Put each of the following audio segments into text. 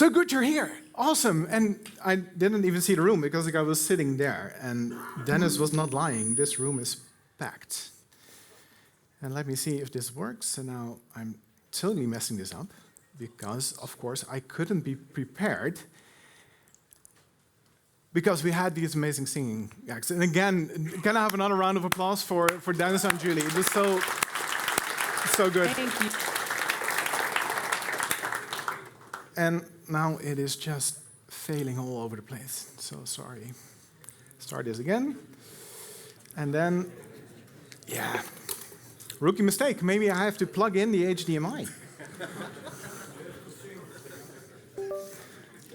So good you're here. Awesome. And I didn't even see the room because the guy was sitting there. And Dennis was not lying. This room is packed. And let me see if this works. And now I'm totally messing this up because, of course, I couldn't be prepared because we had these amazing singing acts. And again, can I have another round of applause for Dennis and Julie? It was so good. Thank you. And now it is just failing all over the place. So sorry. Start this again. And then, yeah, rookie mistake. Maybe I have to plug in the HDMI.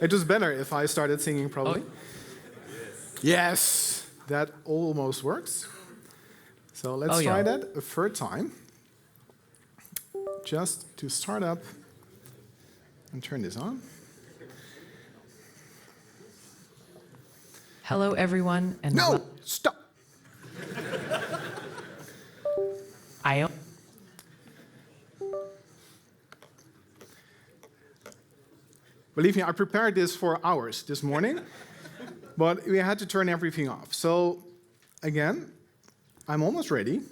It was better if I started singing, probably. Yes, that almost works. So let's try that a third time. Just to start up and turn this on. Hello, everyone. And no, stop. Believe me, I prepared this for hours this morning, but we had to turn everything off. So, again, I'm almost ready.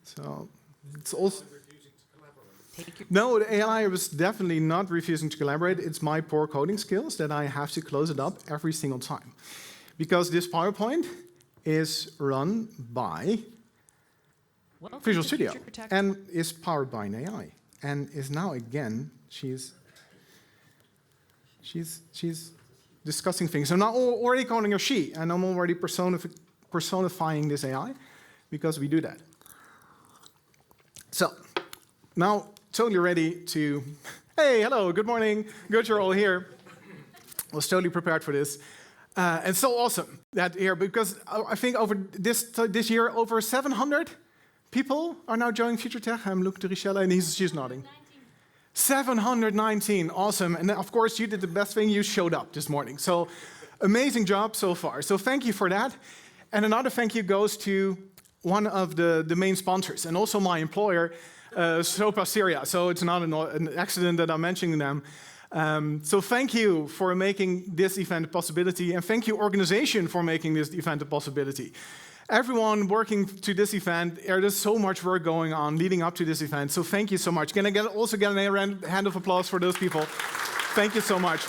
So, it's also... No, the AI was definitely not refusing to collaborate. It's my poor coding skills that I have to close it up every single time. Because this PowerPoint is run by Visual Studio and is powered by an AI. And is now, again, she's discussing things. I'm not already calling her she, and I'm already personifying this AI because we do that. So, now, totally ready to, hey, hello, good morning, good you're all here. I was totally prepared for this. And so awesome that here, because I think over this year, over 700 people are now joining Future Tech. I'm looking to Richelle, and she's nodding. 719, awesome. And of course, you did the best thing, you showed up this morning. So amazing job so far. So thank you for that. And another thank you goes to one of the main sponsors, and also my employer, Sopa Syria. So it's not an accident that I'm mentioning them. So thank you for making this event a possibility, and thank you, organization, for making this event a possibility. Everyone working to this event, there's so much work going on leading up to this event, so thank you so much. Can I also get a hand of applause for those people? Thank you so much.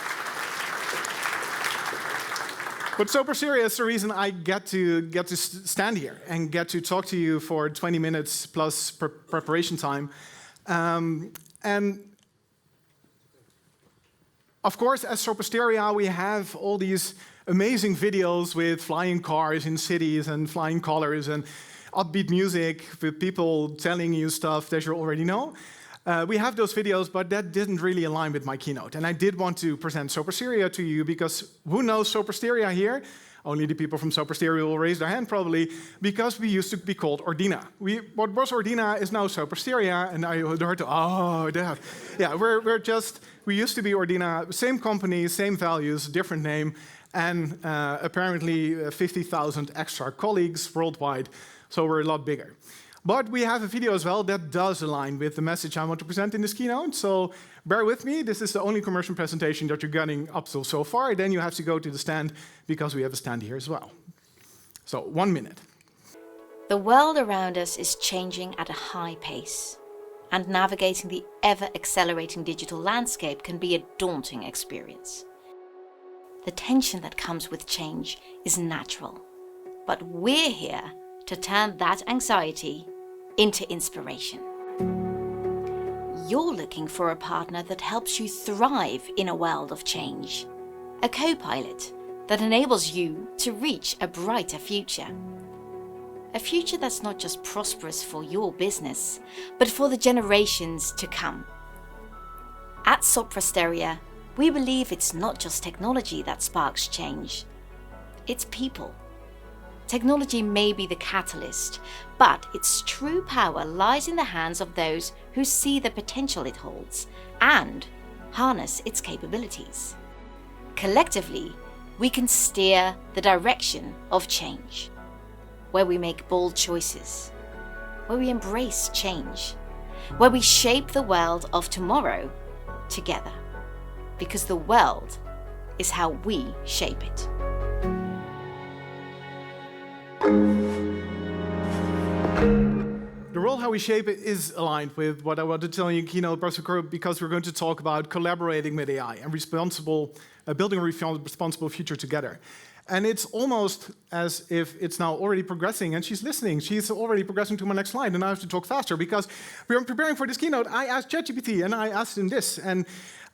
But super serious, the reason I get to stand here and get to talk to you for 20 minutes plus preparation time. And of course, as Sopasteria, we have all these amazing videos with flying cars in cities and flying colors and upbeat music with people telling you stuff that you already know. We have those videos, but that didn't really align with my keynote. And I did want to present Sopasteria to you because who knows Sopasteria here? Only the people from Sopasteria will raise their hand probably, because we used to be called Ordina. What was Ordina is now Sopasteria, and I heard, oh, that. Yeah, we used to be Ordina, same company, same values, different name, and apparently 50,000 extra colleagues worldwide, so we're a lot bigger. But we have a video as well that does align with the message I want to present in this keynote, so bear with me. This is the only commercial presentation that you're getting up till so far. Then you have to go to the stand because we have a stand here as well. So 1 minute. The world around us is changing at a high pace, and navigating the ever-accelerating digital landscape can be a daunting experience. The tension that comes with change is natural, but we're here to turn that anxiety into inspiration. You're looking for a partner that helps you thrive in a world of change. A co-pilot that enables you to reach a brighter future. A future that's not just prosperous for your business, but for the generations to come. At Soprasteria, we believe it's not just technology that sparks change. It's people. Technology may be the catalyst, but its true power lies in the hands of those who see the potential it holds and harness its capabilities. Collectively, we can steer the direction of change, where we make bold choices, where we embrace change, where we shape the world of tomorrow together. because the world is how we shape it. The role how we shape it is aligned with what I want to tell you in keynote, because we're going to talk about collaborating with AI and building a responsible future together. And it's almost as if it's now already progressing, and she's listening. She's already progressing to my next slide, and I have to talk faster because we are preparing for this keynote. I asked ChatGPT, and I asked him this. And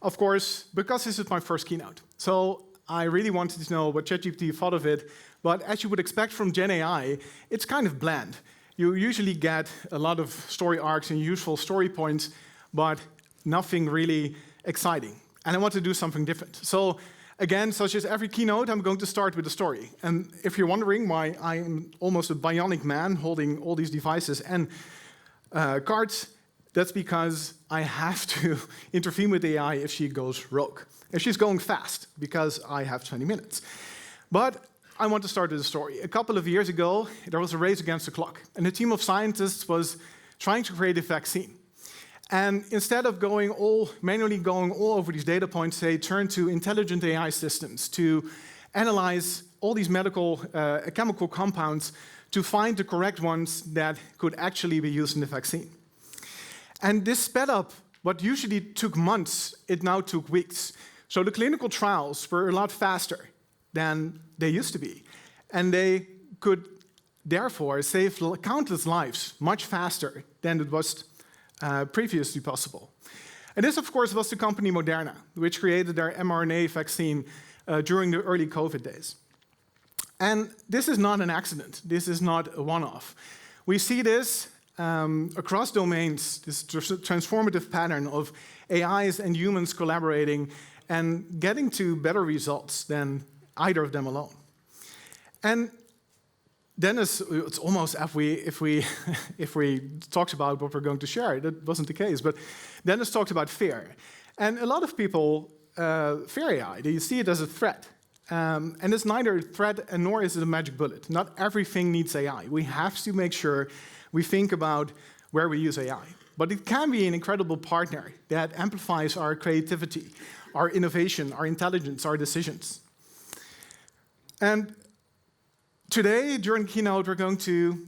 of course, because this is my first keynote, so I really wanted to know what ChatGPT thought of it. But as you would expect from Gen AI, it's kind of bland. You usually get a lot of story arcs and useful story points, but nothing really exciting. And I want to do something different. So again, such as every keynote, I'm going to start with a story. And if you're wondering why I'm almost a bionic man holding all these devices and cards, that's because I have to intervene with AI if she goes rogue. If she's going fast, because I have 20 minutes. But I want to start with a story. A couple of years ago, there was a race against the clock, and a team of scientists was trying to create a vaccine. And instead of manually going all over these data points, they turned to intelligent AI systems to analyze all these chemical compounds to find the correct ones that could actually be used in the vaccine. And this sped up what usually took months, it now took weeks. So the clinical trials were a lot faster than they used to be. And they could therefore save countless lives much faster than it was previously possible. And this, of course, was the company Moderna, which created their mRNA vaccine during the early COVID days. And this is not an accident. This is not a one-off. We see this across domains, this transformative pattern of AIs and humans collaborating and getting to better results than either of them alone. And Dennis, it's almost if we talked about what we're going to share. That wasn't the case, but Dennis talked about fear. And a lot of people fear AI. They see it as a threat. And it's neither a threat and nor is it a magic bullet. Not everything needs AI. We have to make sure we think about where we use AI. But it can be an incredible partner that amplifies our creativity, our innovation, our intelligence, our decisions. And today, during keynote, we're going to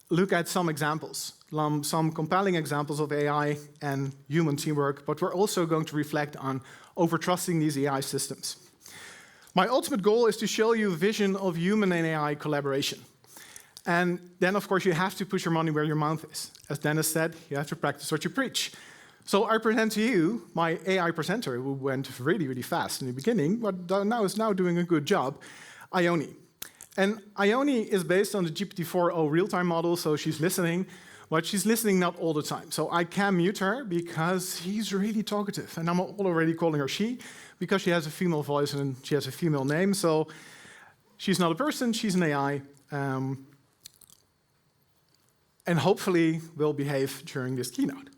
look at some examples, some compelling examples of AI and human teamwork, but we're also going to reflect on overtrusting these AI systems. My ultimate goal is to show you a vision of human and AI collaboration. And then, of course, you have to put your money where your mouth is. As Dennis said, you have to practice what you preach. So I present to you my AI presenter, who went really, really fast in the beginning, but now is doing a good job, Ione. And Ione is based on the GPT-4o real-time model, so she's listening, but she's listening not all the time. So I can mute her because she's really talkative. And I'm already calling her she, because she has a female voice and she has a female name. So she's not a person, she's an AI. And hopefully will behave during this keynote.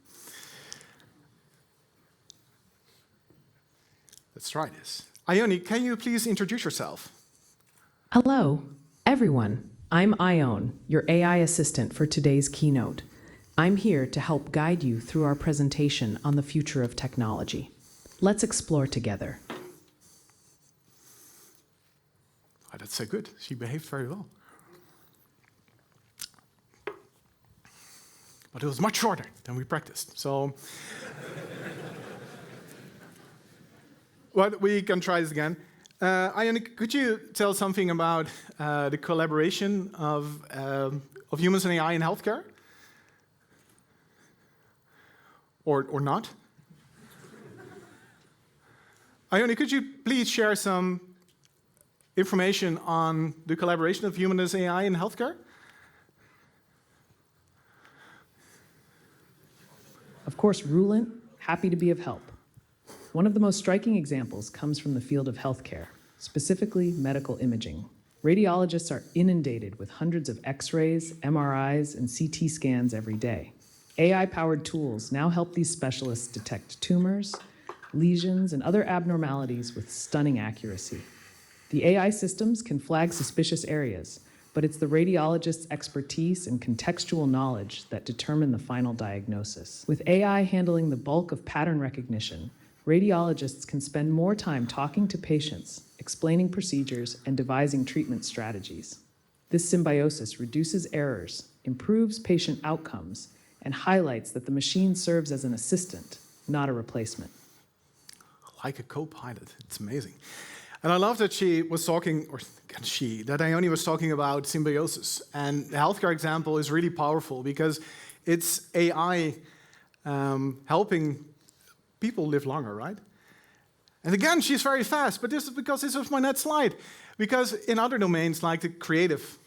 Let's try this. Ione, can you please introduce yourself? Hello, everyone. I'm Ione, your AI assistant for today's keynote. I'm here to help guide you through our presentation on the future of technology. Let's explore together. Oh, that's so good. She behaved very well. But it was much shorter than we practiced. So, but we can try this again. Ione, could you tell something about the collaboration of humans and AI in healthcare? Or not? Ione, could you please share some information on the collaboration of humans and AI in healthcare? Of course, Roelant, happy to be of help. One of the most striking examples comes from the field of healthcare, specifically medical imaging. Radiologists are inundated with hundreds of X-rays, MRIs, and CT scans every day. AI-powered tools now help these specialists detect tumors, lesions, and other abnormalities with stunning accuracy. The AI systems can flag suspicious areas, but it's the radiologist's expertise and contextual knowledge that determine the final diagnosis. With AI handling the bulk of pattern recognition, Radiologists can spend more time talking to patients, explaining procedures, and devising treatment strategies. This symbiosis reduces errors, improves patient outcomes, and highlights that the machine serves as an assistant, not a replacement. Like a co-pilot. It's amazing. And I love that she was talking, that Ione was talking about symbiosis. And the healthcare example is really powerful because it's AI helping people live longer, right? And again, she's very fast, but this is because this was my next slide. Because in other domains like the creative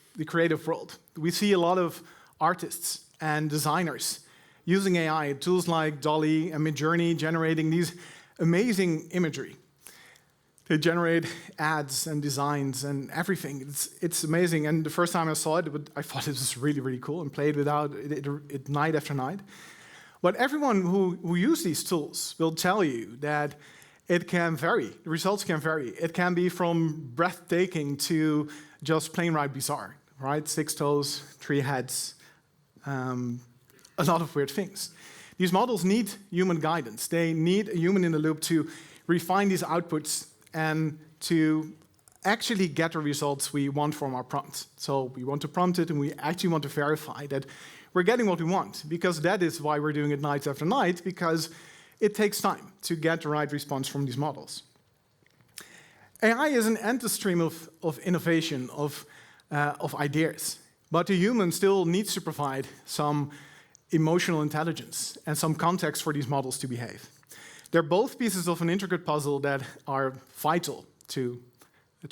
world, we see a lot of artists and designers using AI, tools like DALL-E and Midjourney, generating these amazing imagery. They generate ads and designs and everything. It's amazing. And the first time I saw it, I thought it was really, really cool and played without it night after night. But everyone who uses these tools will tell you that it can vary. The results can vary. It can be from breathtaking to just plain right bizarre, right? 6 toes, 3 heads, a lot of weird things. These models need human guidance. They need a human in the loop to refine these outputs and to actually get the results we want from our prompt. So we want to prompt it, and we actually want to verify that we're getting what we want, because that is why we're doing it night after night, because it takes time to get the right response from these models. AI is an endless stream of innovation, of ideas, but the human still needs to provide some emotional intelligence and some context for these models to behave. They're both pieces of an intricate puzzle that are vital to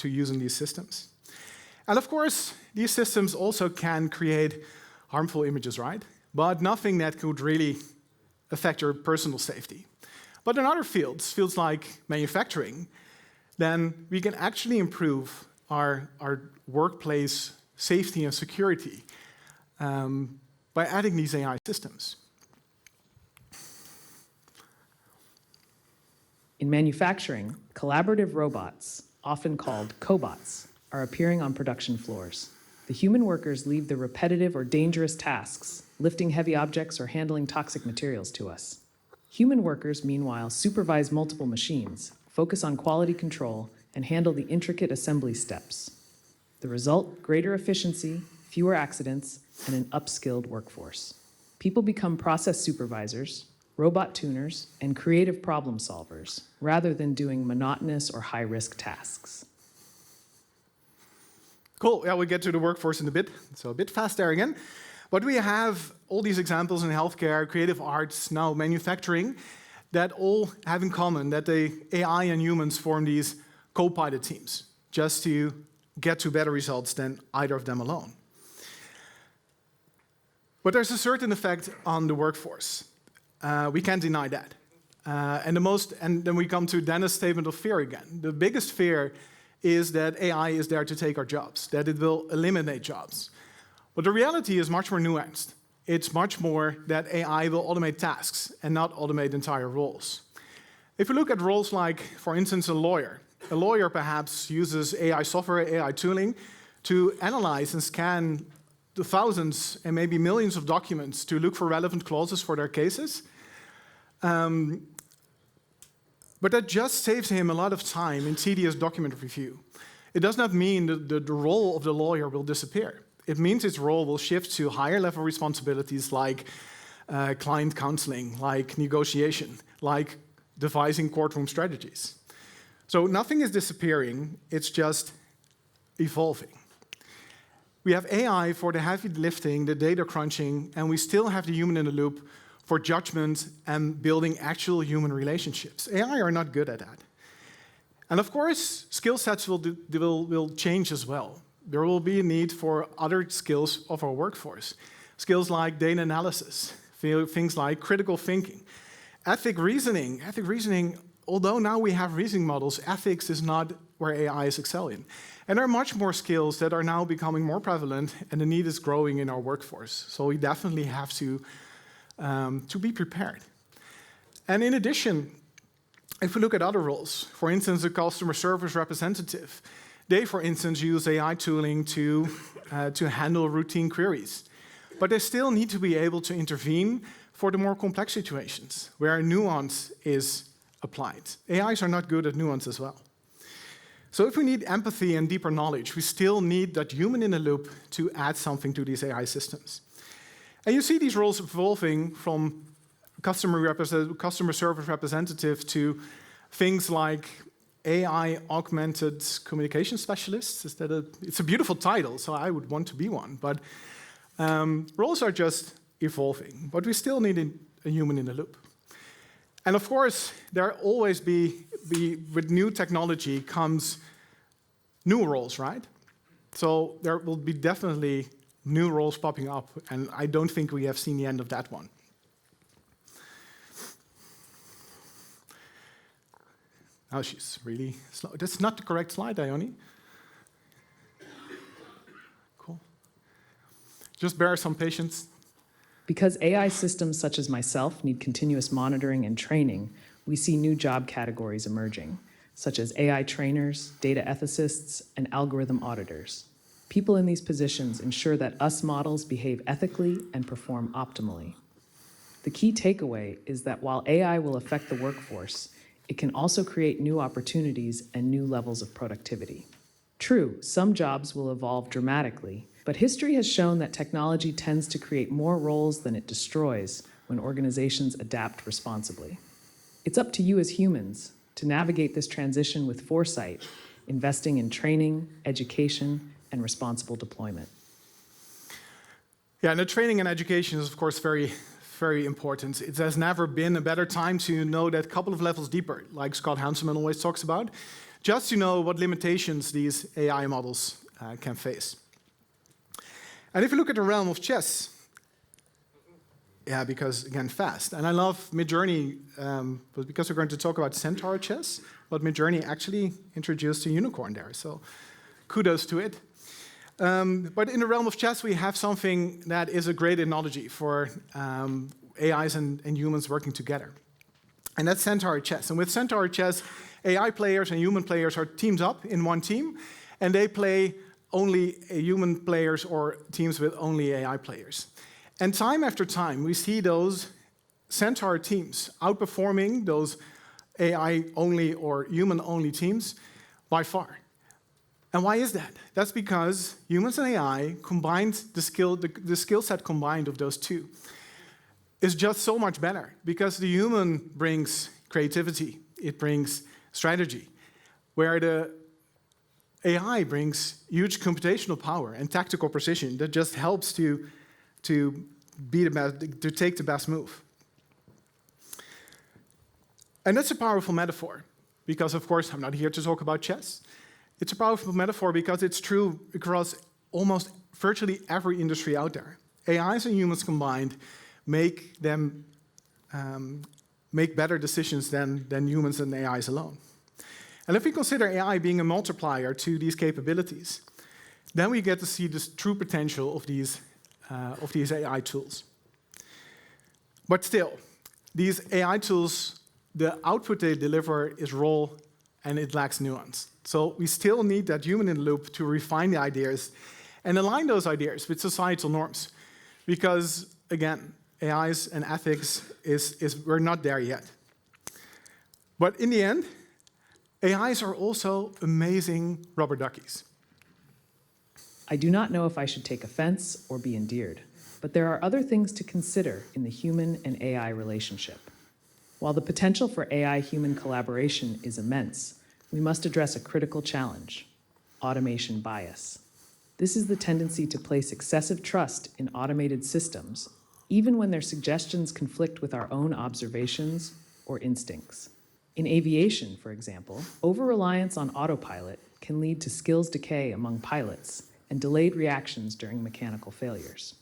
using these systems. And of course, these systems also can create harmful images, right? But nothing that could really affect your personal safety. But in other fields like manufacturing, then we can actually improve our workplace safety and security by adding these AI systems. In manufacturing, collaborative robots, often called cobots, are appearing on production floors. The human workers leave the repetitive or dangerous tasks, lifting heavy objects or handling toxic materials to us. Human workers, meanwhile, supervise multiple machines, focus on quality control, and handle the intricate assembly steps. The result, greater efficiency, fewer accidents, and an upskilled workforce. People become process supervisors, robot tuners, and creative problem solvers, rather than doing monotonous or high-risk tasks. Cool, yeah, we'll get to the workforce in a bit, so a bit fast there again. But we have all these examples in healthcare, creative arts, now manufacturing, that all have in common that the AI and humans form these co-pilot teams, just to get to better results than either of them alone. But there's a certain effect on the workforce. We can't deny that. And then we come to Dennis' statement of fear again. The biggest fear is that AI is there to take our jobs, that it will eliminate jobs. But the reality is much more nuanced. It's much more that AI will automate tasks and not automate entire roles. If you look at roles like, for instance, a lawyer perhaps uses AI software, AI tooling, to analyze and scan the thousands and maybe millions of documents to look for relevant clauses for their cases. But that just saves him a lot of time in tedious document review. It does not mean that the role of the lawyer will disappear. It means its role will shift to higher level responsibilities like client counseling, like negotiation, like devising courtroom strategies. So nothing is disappearing, it's just evolving. We have AI for the heavy lifting, the data crunching, and we still have the human in the loop for judgment and building actual human relationships. AI are not good at that. And of course, skill sets will change as well. There will be a need for other skills of our workforce. Skills like data analysis, things like critical thinking, ethical reasoning. Ethical reasoning, although now we have reasoning models, ethics is not where AI is excelling. And there are much more skills that are now becoming more prevalent, and the need is growing in our workforce. So we definitely have to be prepared. And in addition, if we look at other roles, for instance, a customer service representative, they, for instance, use AI tooling to handle routine queries. But they still need to be able to intervene for the more complex situations, where nuance is applied. AIs are not good at nuance as well. So if we need empathy and deeper knowledge, we still need that human in the loop to add something to these AI systems. And you see these roles evolving from customer service representative to things like AI augmented communication specialists. It's a beautiful title, so I would want to be one. But roles are just evolving, but we still need a human in the loop. And of course, there always with new technology comes new roles, right? So there will be definitely new roles popping up, and I don't think we have seen the end of that one. Oh, she's really slow. That's not the correct slide, Ione. Cool. Just bear some patience. Because AI systems such as myself need continuous monitoring and training, we see new job categories emerging, such as AI trainers, data ethicists, and algorithm auditors. People in these positions ensure that US models behave ethically and perform optimally. The key takeaway is that while AI will affect the workforce, it can also create new opportunities and new levels of productivity. True, some jobs will evolve dramatically, but history has shown that technology tends to create more roles than it destroys when organizations adapt responsibly. It's up to you as humans to navigate this transition with foresight, investing in training, education, and responsible deployment. Yeah, and the training and education is, of course, very, very important. It has never been a better time to know that couple of levels deeper, like Scott Hanselman always talks about, just to know what limitations these AI models can face. And if you look at the realm of chess, yeah, because, again, fast. And I love Midjourney, but because we're going to talk about Centaur chess, but Midjourney actually introduced a unicorn there, so kudos to it. But in the realm of chess, we have something that is a great analogy for AIs and humans working together. And that's Centaur chess. And with Centaur chess, AI players and human players are teamed up in one team, and they play only human players or teams with only AI players. And time after time, we see those Centaur teams outperforming those AI-only or human-only teams by far. And why is that? That's because humans and AI combined, the skill set combined of those two is just so much better, because the human brings creativity, it brings strategy, where the AI brings huge computational power and tactical precision that just helps to be the best, to take the best move. And that's a powerful metaphor, because of course I'm not here to talk about chess. It's a powerful metaphor because it's true across almost virtually every industry out there. AIs and humans combined make better decisions than humans and AIs alone. And if we consider AI being a multiplier to these capabilities, then we get to see the true potential of these AI tools. But still, these AI tools, the output they deliver is raw and it lacks nuance. So we still need that human in the loop to refine the ideas and align those ideas with societal norms. Because, again, AIs and ethics we're not there yet. But in the end, AIs are also amazing rubber duckies. I do not know if I should take offense or be endeared, but there are other things to consider in the human and AI relationship. While the potential for AI-human collaboration is immense, we must address a critical challenge: automation bias. This is the tendency to place excessive trust in automated systems, even when their suggestions conflict with our own observations or instincts. In aviation, for example, over-reliance on autopilot can lead to skills decay among pilots and delayed reactions during mechanical failures.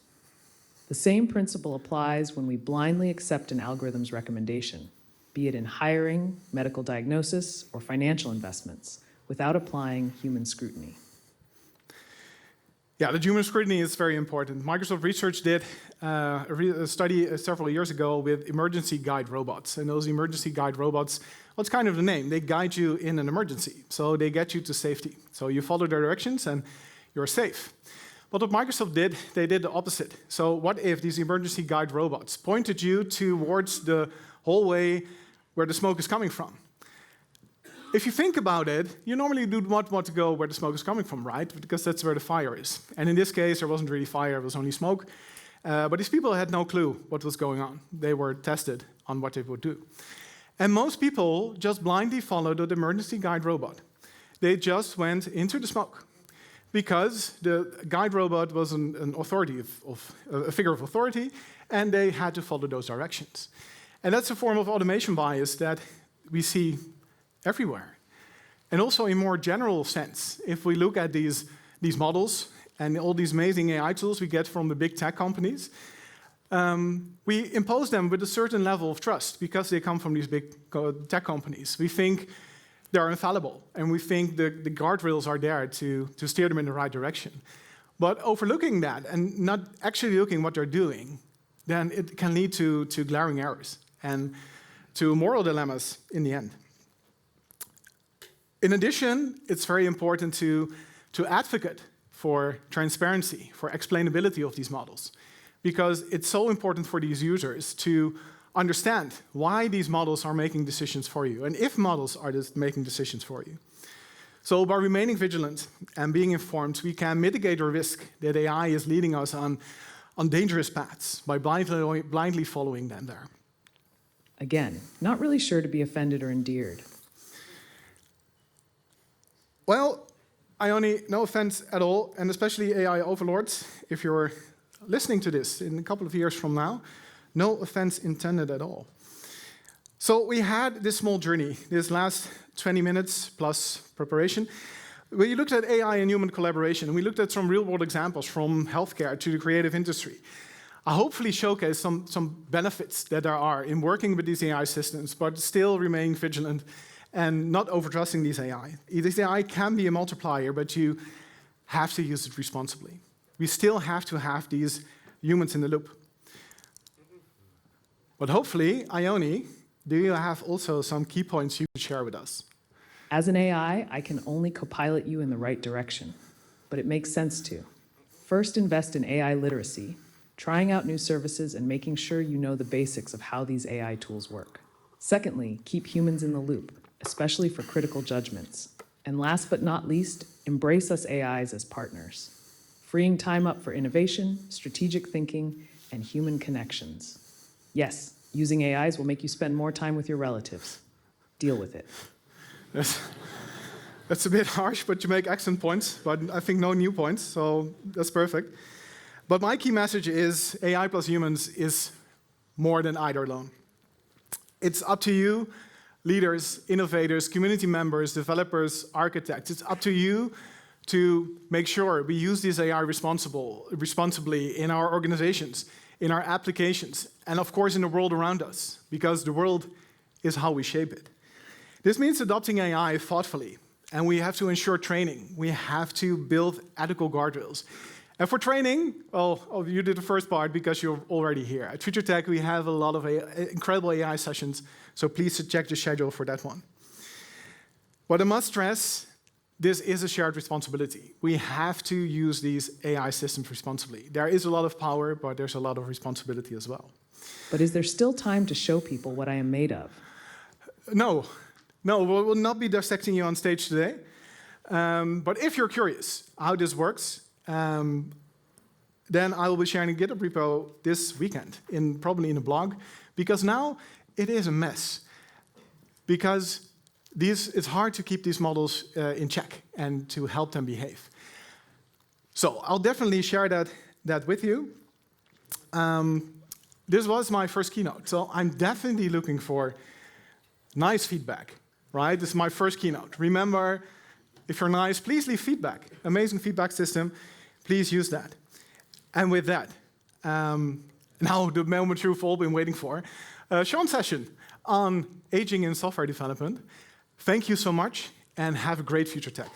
The same principle applies when we blindly accept an algorithm's recommendation, be it in hiring, medical diagnosis, or financial investments, without applying human scrutiny. Yeah, the human scrutiny is very important. Microsoft Research did a study several years ago with emergency guide robots. And those emergency guide robots, what's kind of the name? They guide you in an emergency. So they get you to safety. So you follow their directions and you're safe. But what Microsoft did, they did the opposite. So what if these emergency guide robots pointed you towards the hallway where the smoke is coming from. If you think about it, you normally do not want to go where the smoke is coming from, right? Because that's where the fire is. And in this case, there wasn't really fire, it was only smoke. But these people had no clue what was going on. They were tested on what they would do. And most people just blindly followed the emergency guide robot. They just went into the smoke because the guide robot was an authority, a figure of authority, and they had to follow those directions. And that's a form of automation bias that we see everywhere. And also in more general sense, if we look at these models and all these amazing AI tools we get from the big tech companies, we impose them with a certain level of trust because they come from these big tech companies. We think they're infallible, and we think the guardrails are there to steer them in the right direction. But overlooking that and not actually looking what they're doing, then it can lead to glaring errors and to moral dilemmas in the end. In addition, it's very important to advocate for transparency, for explainability of these models, because it's so important for these users to understand why these models are making decisions for you, and if models are making decisions for you. So by remaining vigilant and being informed, we can mitigate the risk that AI is leading us on dangerous paths by blindly following them there. Again, not really sure to be offended or endeared. Well, Ione, no offense at all, and especially AI overlords, if you're listening to this in a couple of years from now, no offense intended at all. So we had this small journey, this last 20 minutes plus preparation. We looked at AI and human collaboration, and we looked at some real-world examples from healthcare to the creative industry. I hopefully showcase some benefits that there are in working with these AI systems, but still remaining vigilant and not overtrusting these AI. This AI can be a multiplier, but you have to use it responsibly. We still have to have these humans in the loop. But hopefully, Ione, do you have also some key points you could share with us? As an AI, I can only co-pilot you in the right direction, but it makes sense to. First, invest in AI literacy, trying out new services and making sure you know the basics of how these AI tools work. Secondly, keep humans in the loop, especially for critical judgments. And last but not least, embrace us AIs as partners, freeing time up for innovation, strategic thinking, and human connections. Yes, using AIs will make you spend more time with your relatives. Deal with it. That's a bit harsh, but you make excellent points, but I think no new points, so that's perfect. But my key message is AI plus humans is more than either alone. It's up to you, leaders, innovators, community members, developers, architects. It's up to you to make sure we use this AI responsibly in our organizations, in our applications, and of course in the world around us, because the world is how we shape it. This means adopting AI thoughtfully, and we have to ensure training. We have to build ethical guardrails. And for training, well, you did the first part because you're already here. At Future Tech, we have a lot of incredible AI sessions, so please check the schedule for that one. But I must stress, this is a shared responsibility. We have to use these AI systems responsibly. There is a lot of power, but there's a lot of responsibility as well. But is there still time to show people what I am made of? No, we will not be dissecting you on stage today. But if you're curious how this works, then I will be sharing a GitHub repo this weekend, probably in a blog, because now it is a mess. Because it's hard to keep these models in check and to help them behave. So I'll definitely share that with you. This was my first keynote, so I'm definitely looking for nice feedback, right? This is my first keynote. Remember, if you're nice, please leave feedback. Amazing feedback system. Please use that. And with that, now the moment you've all been waiting for, Sean's session on aging in software development. Thank you so much, and have a great Future Tech.